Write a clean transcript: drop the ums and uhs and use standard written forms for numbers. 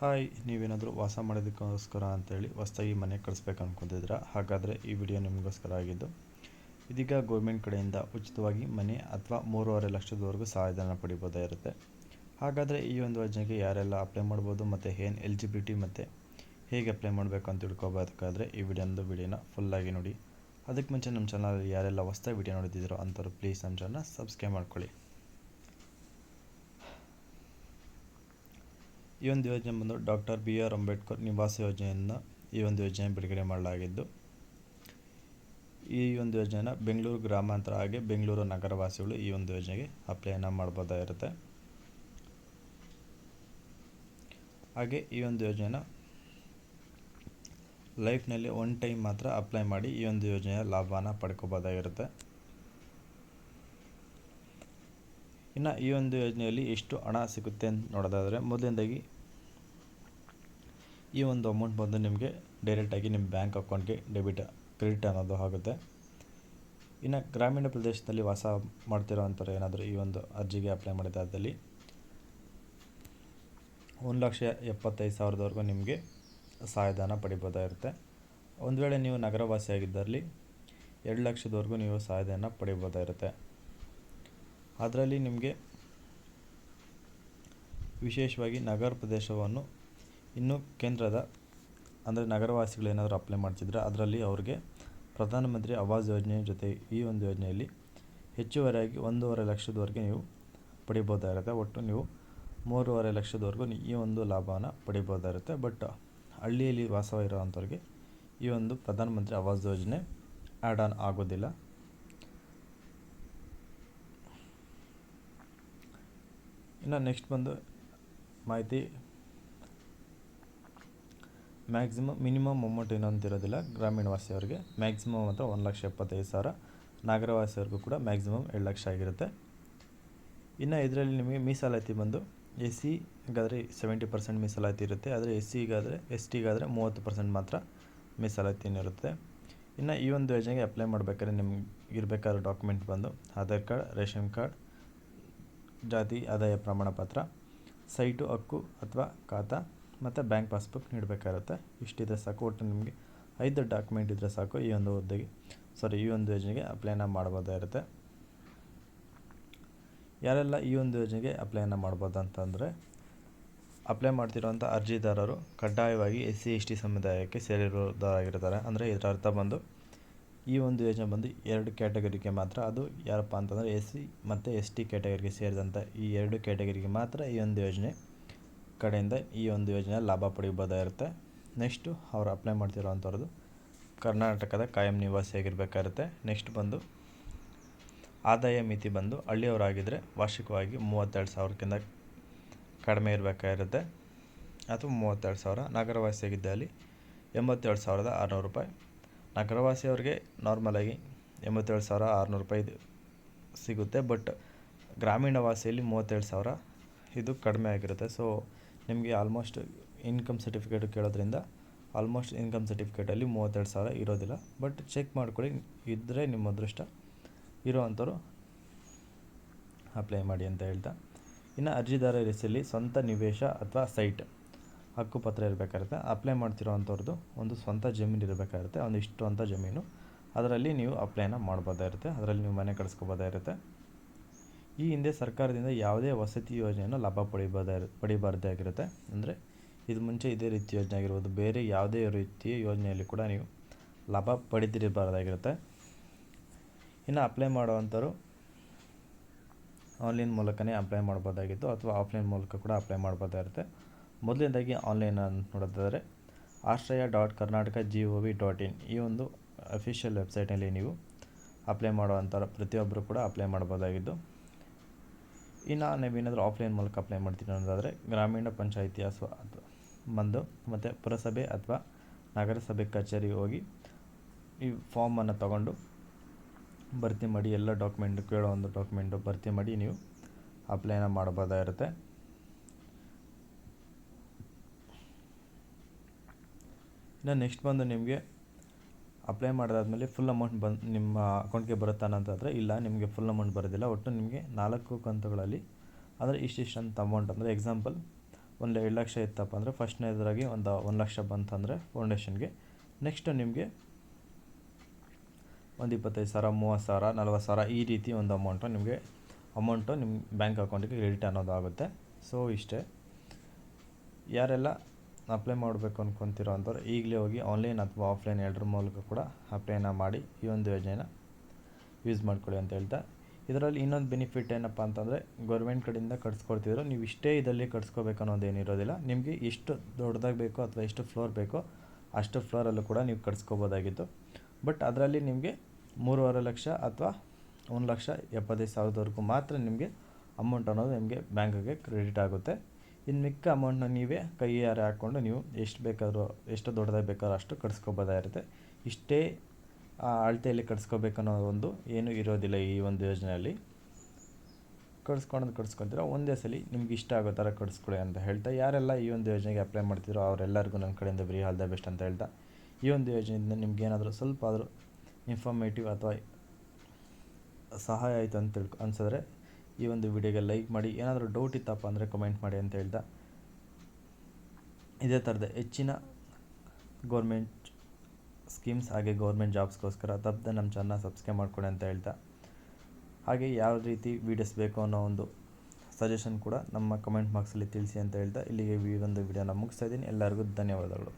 Hi, ನೀವೇನಾದರೂ ವಾಸ ಮಾಡೋದಕ್ಕೋಸ್ಕರ ಅಂತೇಳಿ ಹೊಸ್ದಾಗಿ ಮನೆ ಕಳಿಸ್ಬೇಕು ಅನ್ಕೊತಿದ್ದೀರಾ? ಹಾಗಾದರೆ ಈ ವಿಡಿಯೋ ನಿಮಗೋಸ್ಕರ ಆಗಿದ್ದು. ಇದೀಗ ಗೌರ್ಮೆಂಟ್ ಕಡೆಯಿಂದ ಉಚಿತವಾಗಿ ಮನೆ ಅಥವಾ 3.5 ಲಕ್ಷದವರೆಗೂ ಸಹಾಯಧನ ಪಡಿಬೋದಾಗಿರುತ್ತೆ. ಹಾಗಾದರೆ ಈ ಒಂದು ಯೋಜನೆಗೆ ಯಾರೆಲ್ಲ ಅಪ್ಲೈ ಮಾಡ್ಬೋದು ಮತ್ತು ಏನು ಎಲಿಜಿಬಿಲಿಟಿ ಮತ್ತು ಹೇಗೆ ಅಪ್ಲೈ ಮಾಡಬೇಕು ಅಂತ ತಿಳ್ಕೊಬೇಕಾದ್ರೆ ಈ ವಿಡಿಯೋನ ಫುಲ್ಲಾಗಿ ನೋಡಿ. ಅದಕ್ಕೆ ಮುಂಚೆ ನಮ್ಮ ಚಾನಲಲ್ಲಿ ಯಾರೆಲ್ಲ ಹೊಸ್ದಾಗಿ ವಿಡಿಯೋ ನೋಡಿದ್ದೀರೋ ಅಂಥವ್ರು ಪ್ಲೀಸ್ ನಮ್ಮ ಚಾನಲ್ನ ಸಬ್ಸ್ಕ್ರೈಬ್ ಮಾಡ್ಕೊಳ್ಳಿ. ಈ ಒಂದು ಯೋಜನೆ ಬಂದು ಡಾಕ್ಟರ್ BR ಅಂಬೇಡ್ಕರ್ ನಿವಾಸ ಯೋಜನೆಯನ್ನು ಈ ಒಂದು ಯೋಜನೆ ಬಿಡುಗಡೆ ಮಾಡಲಾಗಿದ್ದು, ಈ ಒಂದು ಯೋಜನೆನ ಬೆಂಗಳೂರು ಗ್ರಾಮಾಂತರ ಹಾಗೆ ಬೆಂಗಳೂರು ನಗರವಾಸಿಗಳು ಈ ಒಂದು ಯೋಜನೆಗೆ ಅಪ್ಲೈನ ಮಾಡ್ಬೋದಾಗಿರುತ್ತೆ. ಹಾಗೆ ಈ ಒಂದು ಯೋಜನೆನ ಲೈಫ್ನಲ್ಲಿ ಒನ್ ಟೈಮ್ ಮಾತ್ರ ಅಪ್ಲೈ ಮಾಡಿ ಈ ಒಂದು ಯೋಜನೆಯ ಲಾಭನ ಪಡ್ಕೋಬೋದಾಗಿರುತ್ತೆ. ಇನ್ನು ಈ ಒಂದು ಯೋಜನೆಯಲ್ಲಿ ಎಷ್ಟು ಹಣ ಸಿಗುತ್ತೆ ಅಂತ ನೋಡೋದಾದರೆ, ಮೊದಲನೇದಾಗಿ ಈ ಒಂದು ಅಮೌಂಟ್ ಬಂದು ನಿಮಗೆ ಡೈರೆಕ್ಟಾಗಿ ನಿಮ್ಮ ಬ್ಯಾಂಕ್ ಅಕೌಂಟ್ಗೆ ಕ್ರೆಡಿಟ್ ಅನ್ನೋದು ಆಗುತ್ತೆ. ಇನ್ನು ಗ್ರಾಮೀಣ ಪ್ರದೇಶದಲ್ಲಿ ವಾಸ ಮಾಡ್ತಿರೋವಂಥವ್ರು ಏನಾದರೂ ಈ ಒಂದು ಅರ್ಜಿಗೆ ಅಪ್ಲೈ ಮಾಡಿದಾದಲ್ಲಿ 1,75,000ವರೆಗೂ ನಿಮಗೆ ಸಹಾಯಧನ ಪಡಿಬೋದಾಗಿರುತ್ತೆ. ಒಂದು ವೇಳೆ ನೀವು ನಗರವಾಸಿಯಾಗಿದ್ದಲ್ಲಿ 2 ಲಕ್ಷದವರೆಗೂ ನೀವು ಸಹಾಯಧನ ಪಡಿಬೋದಾಗಿರುತ್ತೆ. ಅದರಲ್ಲಿ ನಿಮಗೆ ವಿಶೇಷವಾಗಿ ನಗರ ಪ್ರದೇಶವನ್ನು ಇನ್ನೂ ಕೇಂದ್ರದ ಅಂದರೆ ನಗರವಾಸಿಗಳು ಏನಾದರೂ ಅಪ್ಲೈ ಮಾಡ್ತಿದ್ರೆ ಅದರಲ್ಲಿ ಅವ್ರಿಗೆ ಪ್ರಧಾನಮಂತ್ರಿ ಆವಾಸ್ ಯೋಜನೆ ಜೊತೆ ಈ ಒಂದು ಯೋಜನೆಯಲ್ಲಿ ಹೆಚ್ಚುವರಿಯಾಗಿ 1.5 ಲಕ್ಷದವರೆಗೆ ನೀವು ಪಡಿಬೋದಾಗಿರುತ್ತೆ. ಒಟ್ಟು ನೀವು 3.5 ಲಕ್ಷದವರೆಗೂ ಈ ಒಂದು ಲಾಭನ ಪಡಿಬೋದಾಗಿರುತ್ತೆ. ಬಟ್ ಹಳ್ಳಿಯಲ್ಲಿ ವಾಸವಿರೋವಂಥವ್ರಿಗೆ ಈ ಒಂದು ಪ್ರಧಾನಮಂತ್ರಿ ಆವಾಸ್ ಯೋಜನೆ ಆ್ಯಡ್ ಆನ್ ಆಗೋದಿಲ್ಲ. ಇನ್ನು ನೆಕ್ಸ್ಟ್ ಬಂದು ಮಾಹಿತಿ, ಮಿನಿಮಮ್ ಅಮೌಂಟ್ ಏನಂತ ಇರೋದಿಲ್ಲ. ಗ್ರಾಮೀಣ ವಾಸಿಯವರಿಗೆ ಮ್ಯಾಕ್ಸಿಮಮ್ ಅಂತ 1,75,000, ನಗರವಾಸಿಯವರೆಗೂ ಕೂಡ ಮ್ಯಾಕ್ಸಿಮಮ್ 2 ಲಕ್ಷ ಆಗಿರುತ್ತೆ. ಇನ್ನು ಇದರಲ್ಲಿ ನಿಮಗೆ ಮೀಸಲಾತಿ ಬಂದು SCಗಾದರೆ 70% ಮೀಸಲಾತಿ ಇರುತ್ತೆ. ಆದರೆ STಗಾದರೆ 30% ಮಾತ್ರ ಮೀಸಲಾತಿನಿರುತ್ತೆ. ಇನ್ನು ಈ ಒಂದು ಯೋಜನೆಗೆ ಅಪ್ಲೈ ಮಾಡಬೇಕಾದ್ರೆ ನಿಮ್ಗೆ ಇರಬೇಕಾದ ಡಾಕ್ಯುಮೆಂಟ್ ಬಂದು ಆಧಾರ್ ಕಾರ್ಡ್, ರೇಷನ್ ಕಾರ್ಡ್, ಜಾತಿ ಆದಾಯ ಪ್ರಮಾಣ ಪತ್ರ, ಸೈಟು ಹಕ್ಕು ಅಥವಾ ಖಾತಾ ಮತ್ತು ಬ್ಯಾಂಕ್ ಪಾಸ್ಬುಕ್ ನೀಡಬೇಕಾಗುತ್ತೆ. ಇಷ್ಟಿದ್ರೆ ಸಾಕು. ಒಟ್ಟು ನಿಮಗೆ 5 ಡಾಕ್ಯುಮೆಂಟ್ ಇದ್ದರೆ ಸಾಕು ಈ ಒಂದು ಯೋಜನೆಗೆ ಅಪ್ಲೈನ ಮಾಡ್ಬೋದಾಗಿರುತ್ತೆ. ಯಾರೆಲ್ಲ ಈ ಒಂದು ಯೋಜನೆಗೆ ಅಪ್ಲೈನ ಮಾಡ್ಬೋದು ಅಂತಂದರೆ, ಅಪ್ಲೈ ಮಾಡ್ತಿರೋಂಥ ಅರ್ಜಿದಾರರು ಕಡ್ಡಾಯವಾಗಿ SC/ST ಸಮುದಾಯಕ್ಕೆ ಸೇರಿರೋದಾಗಿರ್ತಾರೆ. ಅಂದರೆ ಇದರ ಅರ್ಥ ಬಂದು ಈ ಒಂದು ಯೋಜನೆ ಬಂದು 2 ಕ್ಯಾಟಗರಿಗೆ ಮಾತ್ರ. ಅದು ಯಾರಪ್ಪ ಅಂತಂದರೆ SC ಮತ್ತು ST ಕ್ಯಾಟಗರಿಗೆ ಸೇರಿದಂಥ ಈ 2 ಕ್ಯಾಟಗರಿಗೆ ಮಾತ್ರ ಈ ಒಂದು ಯೋಜನೆ ಕಡೆಯಿಂದ ಈ ಒಂದು ಯೋಜನೆ ಲಾಭ ಪಡಿಬೋದಾಗಿರುತ್ತೆ. ನೆಕ್ಸ್ಟು ಅವರು ಅಪ್ಲೈ ಮಾಡ್ತಿರೋವಂಥವ್ರದ್ದು ಕರ್ನಾಟಕದ ಕಾಯಂ ನಿವಾಸಿಯಾಗಿರಬೇಕಾಗಿರುತ್ತೆ. ನೆಕ್ಸ್ಟ್ ಬಂದು ಆದಾಯ ಮಿತಿ ಬಂದು ಹಳ್ಳಿಯವರಾಗಿದ್ದರೆ ವಾರ್ಷಿಕವಾಗಿ 32,000ಕ್ಕಿಂತ ಕಡಿಮೆ ಇರಬೇಕಾಗಿರುತ್ತೆ ಅಥವಾ 32,000. ನಗರವಾಸಿಯಾಗಿದ್ದಲ್ಲಿ 87,600 ರೂಪಾಯಿ. ನಗರವಾಸಿಯವ್ರಿಗೆ ನಾರ್ಮಲಾಗಿ 87,600 ರೂಪಾಯಿ ಸಿಗುತ್ತೆ. ಬಟ್ ಗ್ರಾಮೀಣ ವಾಸಿಯಲ್ಲಿ 37,000 ಇದು ಕಡಿಮೆ ಆಗಿರುತ್ತೆ. ಸೊ ನಿಮಗೆ ಆಲ್ಮೋಸ್ಟ್ ಇನ್ಕಮ್ ಸರ್ಟಿಫಿಕೇಟ್ ಕೇಳೋದ್ರಿಂದ ಇನ್ಕಮ್ ಸರ್ಟಿಫಿಕೇಟಲ್ಲಿ 37,000 ಇರೋದಿಲ್ಲ. ಬಟ್ ಚೆಕ್ ಮಾಡ್ಕೊಳ್ಳಿ, ಇದ್ದರೆ ನಿಮ್ಮ ಅದೃಷ್ಟ. ಇರೋವಂಥವ್ರು ಅಪ್ಲೈ ಮಾಡಿ ಅಂತ ಹೇಳ್ತಾ, ಇನ್ನು ಅರ್ಜಿದಾರರ ಹೆಸರಲ್ಲಿ ಸ್ವಂತ ನಿವೇಶ ಅಥವಾ ಸೈಟ್ ಹಕ್ಕುಪತ್ರ ಇರಬೇಕಾಗುತ್ತೆ. ಅಪ್ಲೈ ಮಾಡ್ತಿರೋವಂಥವ್ರದ್ದು ಒಂದು ಸ್ವಂತ ಜಮೀನು ಇರಬೇಕಾಗುತ್ತೆ, ಒಂದಿಷ್ಟು ಅಂತ ಜಮೀನು. ಅದರಲ್ಲಿ ನೀವು ಅಪ್ಲೈನ ಮಾಡ್ಬೋದಾಗಿರುತ್ತೆ. ಅದರಲ್ಲಿ ನೀವು ಮನೆ ಕಟ್ಸ್ಕೊಬೋದಾಗಿರುತ್ತೆ. ಈ ಹಿಂದೆ ಸರ್ಕಾರದಿಂದ ಯಾವುದೇ ವಸತಿ ಯೋಜನೆಯನ್ನು ಲಾಭ ಪಡಿಬಾರ್ದಾಗಿರುತ್ತೆ. ಅಂದರೆ ಇದು ಮುಂಚೆ ಇದೇ ರೀತಿ ಯೋಜನೆ ಆಗಿರ್ಬೋದು, ಬೇರೆ ಯಾವುದೇ ರೀತಿಯ ಯೋಜನೆಯಲ್ಲಿ ಕೂಡ ನೀವು ಲಾಭ ಪಡೆದಿರಬಾರ್ದಾಗಿರುತ್ತೆ. ಇನ್ನು ಅಪ್ಲೈ ಮಾಡುವಂಥವ್ರು ಆನ್ಲೈನ್ ಮೂಲಕನೇ ಅಪ್ಲೈ ಮಾಡ್ಬೋದಾಗಿತ್ತು ಅಥವಾ ಆಫ್ಲೈನ್ ಮೂಲಕ ಕೂಡ ಅಪ್ಲೈ ಮಾಡ್ಬೋದಾಗಿರುತ್ತೆ. ಮೊದಲನೇದಾಗಿ ಆನ್ಲೈನ್ ಅಂತ ನೋಡೋದಾದರೆ ashray.karnataka.gov.in ಈ ಒಂದು ಅಫಿಷಿಯಲ್ ವೆಬ್ಸೈಟಲ್ಲಿ ನೀವು ಅಪ್ಲೈ ಮಾಡುವಂಥವ್ರು ಪ್ರತಿಯೊಬ್ಬರು ಕೂಡ ಅಪ್ಲೈ ಮಾಡ್ಬೋದಾಗಿದ್ದು. ಇನ್ನು ನೀವೇನಾದರೂ ಆಫ್ಲೈನ್ ಮೂಲಕ ಅಪ್ಲೈ ಮಾಡ್ತೀನಿ ಅನ್ನೋದಾದರೆ ಗ್ರಾಮೀಣ ಪಂಚಾಯಿತಿ ಬಂದು ಮತ್ತು ಪುರಸಭೆ ಅಥವಾ ನಗರಸಭೆ ಕಚೇರಿಗೆ ಹೋಗಿ ಈ ಫಾರ್ಮನ್ನು ತಗೊಂಡು ಭರ್ತಿ ಮಾಡಿ, ಎಲ್ಲ ಕೇಳೋ ಒಂದು ಡಾಕ್ಯುಮೆಂಟು ಭರ್ತಿ ಮಾಡಿ ನೀವು ಅಪ್ಲೈನ ಮಾಡ್ಬೋದಾಗಿರುತ್ತೆ. ಇನ್ನು ನೆಕ್ಸ್ಟ್ ಬಂದು ನಿಮಗೆ ಅಪ್ಲೈ ಮಾಡಿದಾದ್ಮೇಲೆ ಫುಲ್ ಅಮೌಂಟ್ ನಿಮ್ಮ ಅಕೌಂಟ್ಗೆ ಬರುತ್ತಾನಂತಂದರೆ ಇಲ್ಲ, ನಿಮಗೆ ಫುಲ್ ಅಮೌಂಟ್ ಬರೋದಿಲ್ಲ. ಒಟ್ಟು ನಿಮಗೆ 4 ಕಂತುಗಳಲ್ಲಿ ಅಂದರೆ ಇಷ್ಟಿಷ್ಟು ಅಂತ ಅಮೌಂಟ್, ಅಂದರೆ ಎಕ್ಸಾಂಪಲ್ ಒಂದು 2 ಲಕ್ಷ ಇತ್ತಪ್ಪ ಅಂದರೆ ಫಸ್ಟ್ನೇದಾಗಿ ಒಂದು 1 ಲಕ್ಷ ಬಂತಂದರೆ ಫೌಂಡೇಶನ್ಗೆ, ನೆಕ್ಸ್ಟ್ ನಿಮಗೆ ಒಂದು 25,000 30,000 40,000 ಈ ರೀತಿ ಒಂದು ಅಮೌಂಟು ನಿಮ್ಮ ಬ್ಯಾಂಕ್ ಅಕೌಂಟಿಗೆ ಕ್ರೆಡಿಟ್ ಅನ್ನೋದಾಗುತ್ತೆ. ಸೊ ಇಷ್ಟೇ. ಯಾರೆಲ್ಲ ಅಪ್ಲೈ ಮಾಡಬೇಕು ಅಂದ್ಕೊತಿರೋ ಅಂಥವ್ರು ಈಗಲೇ ಹೋಗಿ ಆನ್ಲೈನ್ ಅಥವಾ ಆಫ್ಲೈನ್ ಎರಡರ ಮೂಲಕ ಕೂಡ ಅಪ್ಲೈನ ಮಾಡಿ ಈ ಒಂದು ಯೋಜನೆನ ಯೂಸ್ ಮಾಡ್ಕೊಳ್ಳಿ ಅಂತ ಹೇಳ್ತಾ, ಇದರಲ್ಲಿ ಇನ್ನೊಂದು ಬೆನಿಫಿಟ್ ಏನಪ್ಪ ಅಂತಂದರೆ ಗೌರ್ಮೆಂಟ್ ಕಡೆಯಿಂದ ಕಟ್ಸ್ಕೊಡ್ತಿದ್ರು. ನೀವು ಇಷ್ಟೇ ಇದರಲ್ಲಿ ಕಟ್ಸ್ಕೋಬೇಕು ಅನ್ನೋದೇನಿರೋದಿಲ್ಲ. ನಿಮಗೆ ಎಷ್ಟು ದೊಡ್ಡದಾಗಿ ಬೇಕೋ ಅಥವಾ ಎಷ್ಟು ಫ್ಲೋರ್ ಬೇಕೋ ಅಷ್ಟು ಫ್ಲೋರಲ್ಲೂ ಕೂಡ ನೀವು ಕಟ್ಸ್ಕೋಬೋದಾಗಿತ್ತು. ಬಟ್ ಅದರಲ್ಲಿ ನಿಮಗೆ 3.5 ಲಕ್ಷ ಅಥವಾ 1,70,000ವರೆಗೂ ಮಾತ್ರ ನಿಮಗೆ ಅಮೌಂಟ್ ಅನ್ನೋದು ನಿಮಗೆ ಬ್ಯಾಂಕಿಗೆ ಕ್ರೆಡಿಟ್ ಆಗುತ್ತೆ. ಇನ್ನು ಮಿಕ್ಕ ಅಮೌಂಟ್ನ ನೀವೇ ಕೈಯಾರೆ ಹಾಕ್ಕೊಂಡು ನೀವು ಎಷ್ಟು ದೊಡ್ಡದಾಗಿ ಬೇಕಾದ್ರೂ ಅಷ್ಟು ಕಟ್ಸ್ಕೋಬೋದಾಗಿರುತ್ತೆ. ಇಷ್ಟೇ ಅಳತೆಯಲ್ಲಿ ಕಟ್ಸ್ಕೋಬೇಕನ್ನೋ ಒಂದು ಏನೂ ಇರೋದಿಲ್ಲ ಈ ಒಂದು ಯೋಜನೆಯಲ್ಲಿ. ಕಟ್ಸ್ಕೊತೀರ ಒಂದೇ ಸಲ ನಿಮ್ಗೆ ಇಷ್ಟ ಆಗೋ ಥರ ಕಟ್ಸ್ಕೊಳ್ಳಿ ಅಂತ ಹೇಳ್ತಾ, ಯಾರೆಲ್ಲ ಈ ಒಂದು ಯೋಜನೆಗೆ ಅಪ್ಲೈ ಮಾಡ್ತಿರೋ ಅವರೆಲ್ಲರಿಗೂ ನನ್ನ ಕಡೆಯಿಂದ ವೆರಿ ಆಲ್ ದ ಬೆಸ್ಟ್ ಅಂತ ಹೇಳ್ತಾ, ಈ ಒಂದು ಯೋಜನೆಯಿಂದ ನಿಮ್ಗೇನಾದರೂ ಸ್ವಲ್ಪ ಆದರೂ ಇನ್ಫಾರ್ಮೇಟಿವ್ ಅಥವಾ ಸಹಾಯ ಆಯಿತು ಅಂತ ಅನಿಸಿದ್ರೆ ಈ ಒಂದು ವಿಡಿಯೋಗೆ ಲೈಕ್ ಮಾಡಿ. ಏನಾದರೂ ಡೌಟ್ ಇತ್ತಪ್ಪ ಅಂದರೆ ಕಮೆಂಟ್ ಮಾಡಿ ಅಂತ ಹೇಳ್ತಾ, ಇದೇ ಥರದ ಹೆಚ್ಚಿನ ಗೌರ್ಮೆಂಟ್ ಸ್ಕೀಮ್ಸ್ ಹಾಗೆ ಗೌರ್ಮೆಂಟ್ ಜಾಬ್ಸ್ಗೋಸ್ಕರ ತಪ್ಪದೆ ನಮ್ಮ ಚಾನಲ್ನ ಸಬ್ಸ್ಕ್ರೈಬ್ ಮಾಡ್ಕೊಳ್ಳಿ ಅಂತ ಹೇಳ್ತಾ, ಹಾಗೆ ಯಾವ ರೀತಿ ವೀಡಿಯೋಸ್ ಬೇಕು ಅನ್ನೋ ಒಂದು ಸಜೆಷನ್ ಕೂಡ ನಮ್ಮ ಕಮೆಂಟ್ ಬಾಕ್ಸಲ್ಲಿ ತಿಳಿಸಿ ಅಂತ ಹೇಳ್ತಾ, ಇಲ್ಲಿಗೆ ಈ ಒಂದು ವಿಡಿಯೋನ ಮುಗಿಸ್ತಾ ಇದ್ದೀನಿ. ಎಲ್ಲರಿಗೂ ಧನ್ಯವಾದಗಳು.